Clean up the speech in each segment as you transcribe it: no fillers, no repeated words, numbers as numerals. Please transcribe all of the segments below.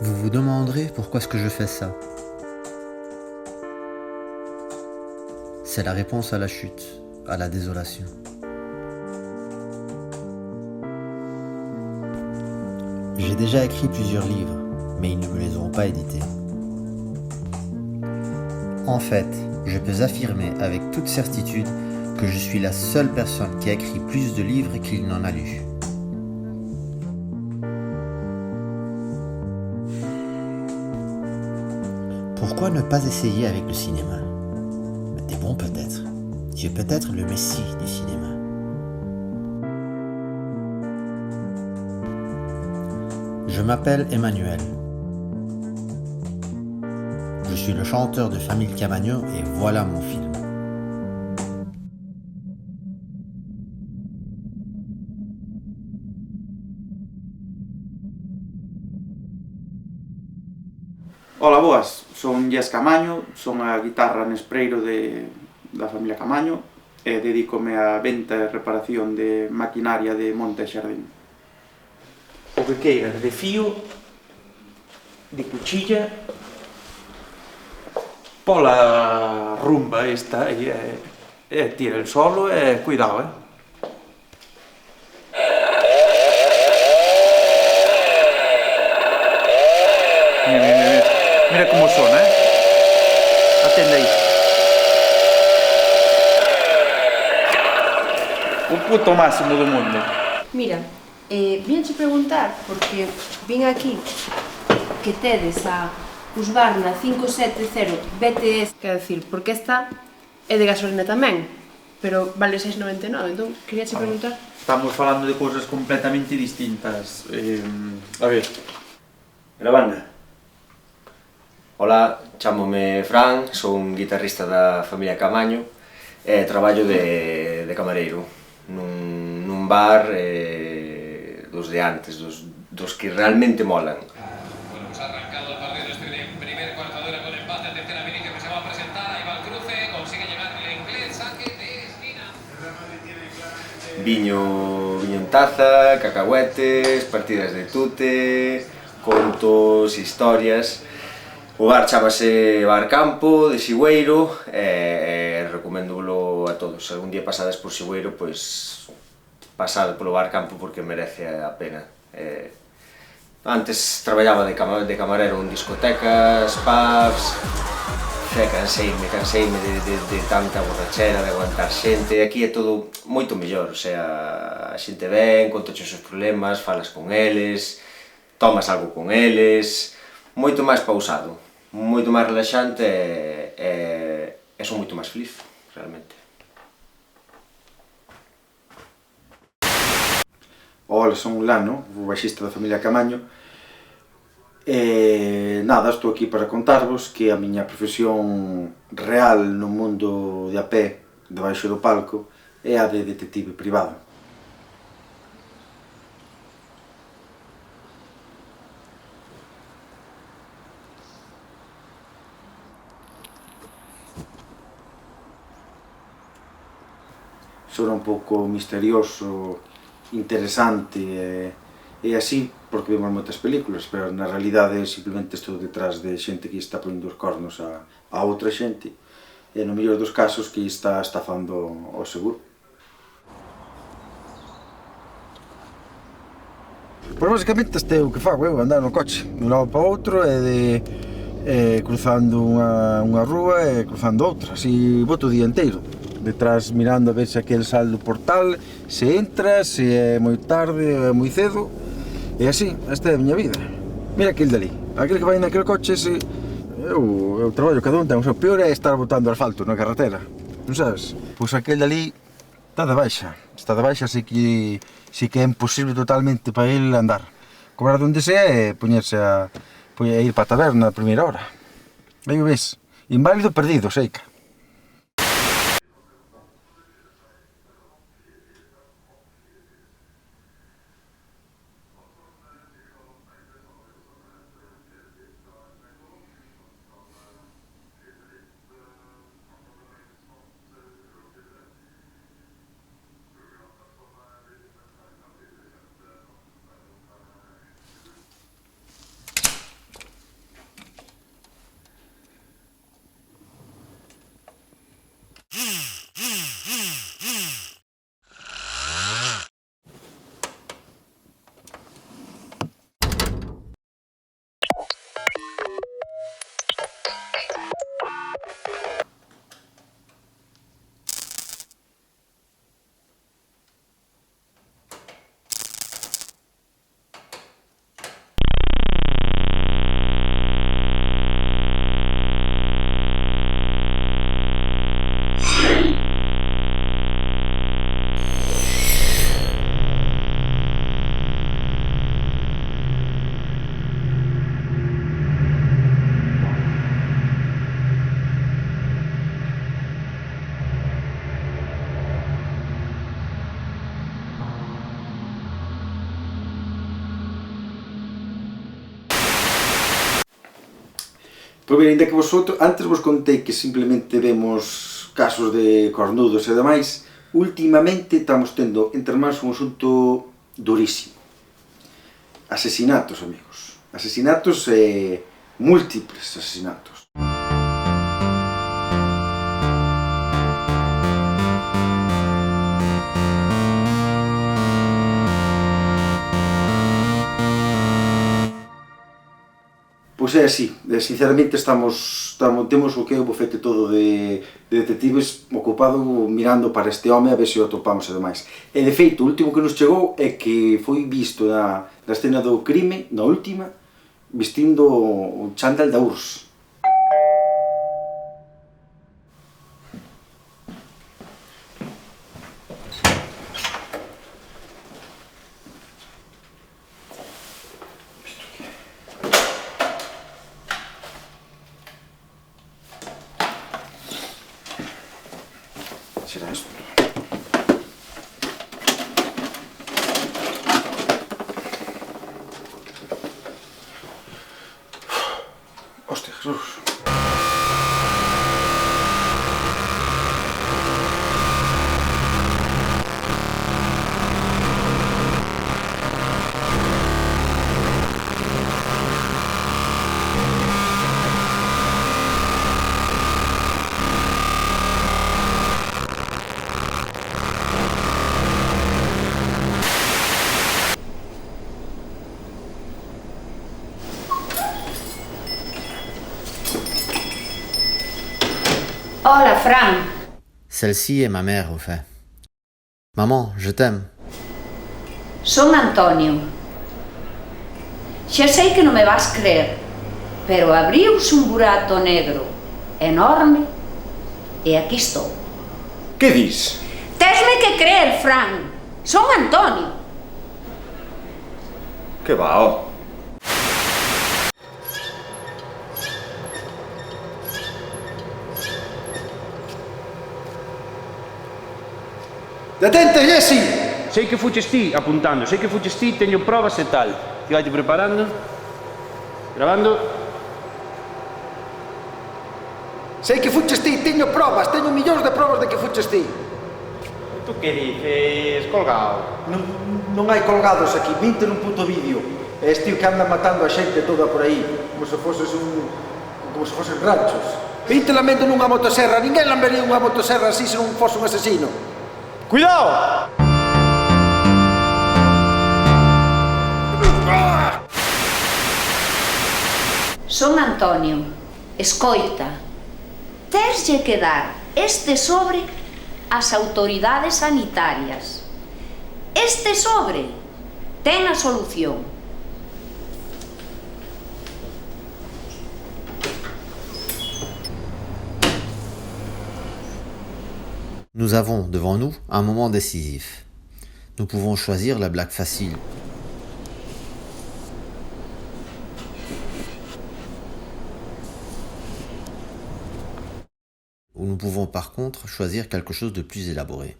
Vous vous demanderez pourquoi est-ce que je fais ça. C'est la réponse à la chute, à la désolation. J'ai déjà écrit plusieurs livres, mais ils ne me les auront pas édités. En fait, je peux affirmer avec toute certitude que je suis la seule personne qui a écrit plus de livres qu'il n'en a lus. Pourquoi ne pas essayer avec le cinéma? T'es bon peut-être. Tu es peut-être le messie du cinéma. Je m'appelle Emmanuel. Je suis le chanteur de Famille Camagno et voilà mon film. Ola, boas, son Jess Camaño, son a guitarra nespreiro da familia Camaño e dedícome á venta e reparación de maquinaria de monte e xardín. O que queiras, de fío, de cuchilla, pola rumba esta, e tira el solo e cuidado, Mira, mira, mira, mira como sona, Atende aí. O puto máximo do mundo. Mira, vinche preguntar, porque vin aquí que tedes a Husqvarna 570 BTS, quer decir, porque esta é de gasolina tamén, pero vale 6,99, entón, queríache preguntar. Estamos falando de cousas completamente distintas. A ver. Gravando. Ola, chámome Fran, son guitarrista da familia Camaño e traballo de camareiro nun bar dos de antes, dos que realmente molan. Bueno, pues ha arrancado el partido este primer cuarto de hora con empate. Atención a Vinicius que se va a presentar, ahí va el cruce, consigue llegar el inglés, saque de esquina. Viño en taza, cacahuetes, partidas de tute, contos, historias. O bar chamase Bar Campo, de Sigüeiro, e recoméndolo a todos. Se algún día pasades por Sigüeiro, pois pasade polo Bar Campo porque merece a pena. Antes traballaba de camarero en discotecas, pubs, canseime de tanta borrachera, de aguantar xente. Aquí é todo moito mellor, o sea, a xente ven, contache os seus problemas, falas con eles, tomas algo con eles, moito máis pausado, moito máis relaxante e son moito máis feliz, realmente. Ola, son Lano, o baixista da familia Camaño. E nada, estou aquí para contarvos que a miña profesión real no mundo de a pé, debaixo do palco, é a de detective privado. Sona un pouco misterioso, interesante e así porque vemos moitas películas, pero na realidade simplemente estou detrás de xente que está poñendo os cornos a outra xente e no mellor dos casos que está estafando o seguro. Pois basicamente este é o que fago eu, andar no coche de un lado para outro e cruzando unha rúa e cruzando outra, así boto o día inteiro detrás mirando a ver se aquel sale do portal, se entra, se é moi tarde ou é moi cedo, e así, esta é a miña vida. Mira aquel dali, aquel que vai naquele coche, eu traballo, cada un ten o seu. Peor é estar botando asfalto na carretera, non sabes? Pois aquel dali está de baixa, así que é imposible totalmente para ele andar. Cobrar donde sea e poñerse a ir para a taberna a primeira hora. Aí o ves, inválido perdido, seica. Pois ben, ainda que antes vos contei que simplemente vemos casos de cornudos e demais, últimamente estamos tendo entre mans un asunto durísimo. Asesinatos, amigos. Asesinatos múltiples asesinatos. Pois é así, sinceramente temos o que é o bufete todo de detectives ocupado mirando para este home a ver se o atopamos e demais. E de feito, o último que nos chegou é que foi visto na escena do crime, na última, vestindo o chándal da URSS. Será isto? Hostia, Jesús. Hola, Fran. Celle-ci est ma mère, au fait. Maman, je t'aime. Son Antonio. Xa sei que non me vas creer, pero abriuse un burato negro enorme e aquí estou. Que dis? Tesme que creer, Fran. Son Antonio. Que va, ó. Detente, Jesse! Sei que fuches ti apuntando, sei que fuches ti, teño probas e tal. Ti vai preparando. Grabando. Sei que fuches ti, teño probas, teño millóns de probas de que fuches ti. Tú que dices, colgado? Non hai colgados aquí, vinte nun puto vídeo. É este que anda matando a xente toda por aí, como se foses ranchos. Vinte lamento nunha motoserra, ninguén lambería unha motoserra así se non fose un asesino. Cuidado! Son Antonio. Escoita. Teslle que dar este sobre ás autoridades sanitarias. Este sobre ten a solución. Nous avons devant nous un moment décisif. Nous pouvons choisir la blague facile. Ou nous pouvons par contre choisir quelque chose de plus élaboré.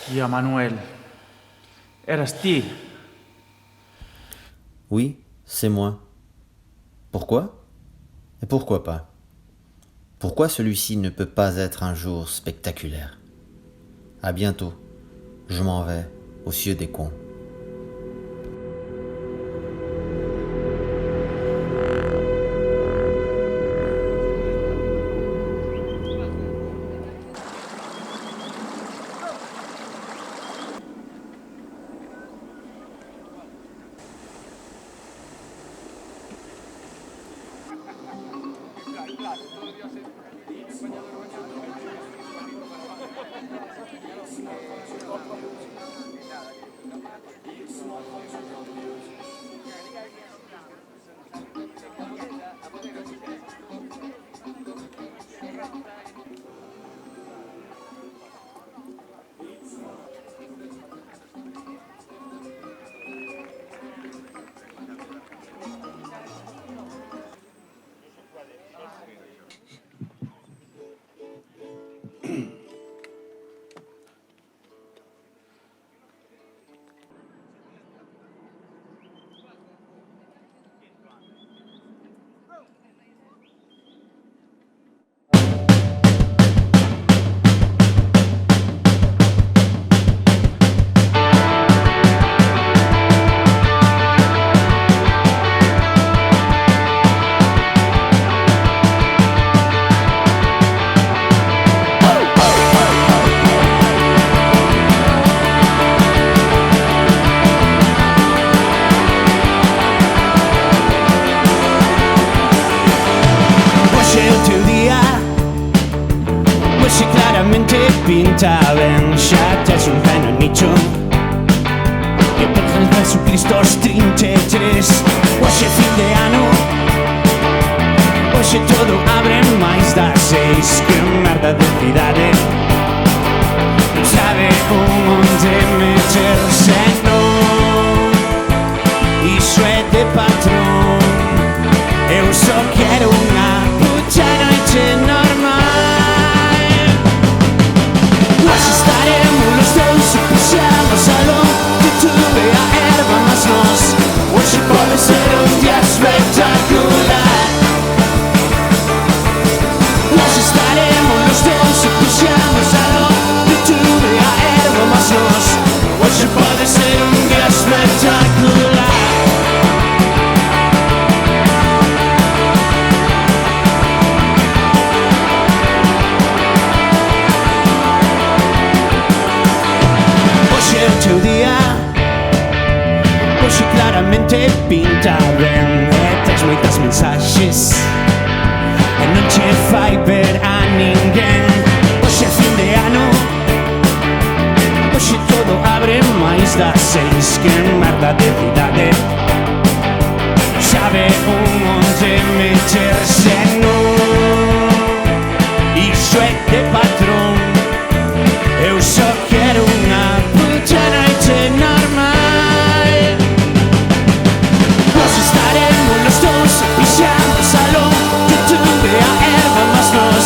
Tía Manuel, eras ti. Oui, c'est moi. Pourquoi? Et pourquoi pas? Pourquoi celui-ci ne peut pas être un jour spectaculaire? À bientôt. Je m'en vais aux cieux des cons. pinta ben, xa tes un pé no nicho que pegas Jesucristo os 33. Hoxe fin de ano, hoxe todo abre máis das 6. Que merda de cidade, non sabe onde meterse, non. Iso é de patrón, eu só quero unha puta noite normal. Hoxe estaremos los dous e puxamos salón de tuve a erva, mas nós hoxe pode ser un día espectacular. Hoxe estaremos los dous e puxamos salón de tuve a erva, mas nós hoxe pode ser un día espectacular. Teu día, hoxe claramente pinta ben, e tes moitas mensaxes e non che fai ver a ninguén. Hoxe fin de ano, hoxe todo abre máis das 6. Que merda de cidade, sabe onde meterse, non. Iso é de patrón, eu só quero unha puta noite normal. Nós estaremos los dous pixando salón de tuve a erva, mas nós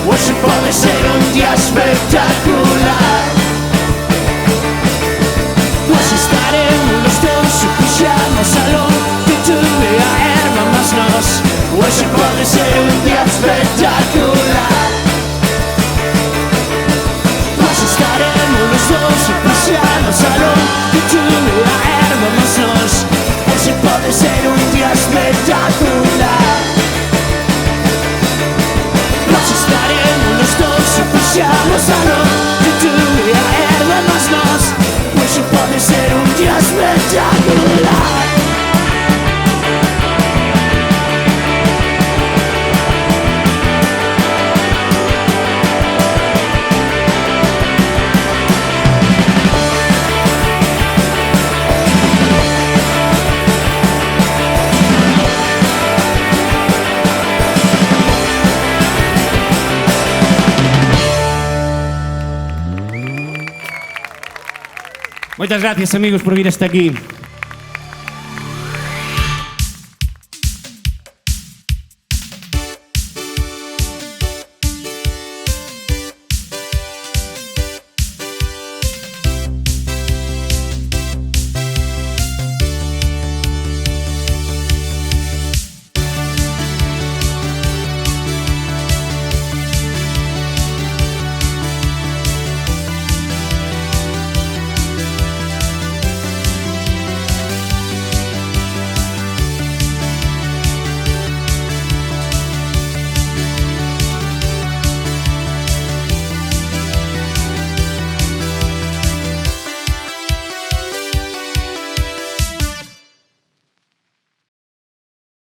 hoxe pode ser un día espectacular. Nós estaremos los dous pixando salón de tuve a erva, mas nós hoxe pode ser un día espectacular. Estaremos los dous e puxamos salón de tuve a erva, mas nós hoxe pode ser un día espectacular. Nós estaremos los dous e puxamos salón de tuve a erva, mas nós hoxe pode ser un día espectacular. Moitas gracias, amigos, por vir hasta aquí.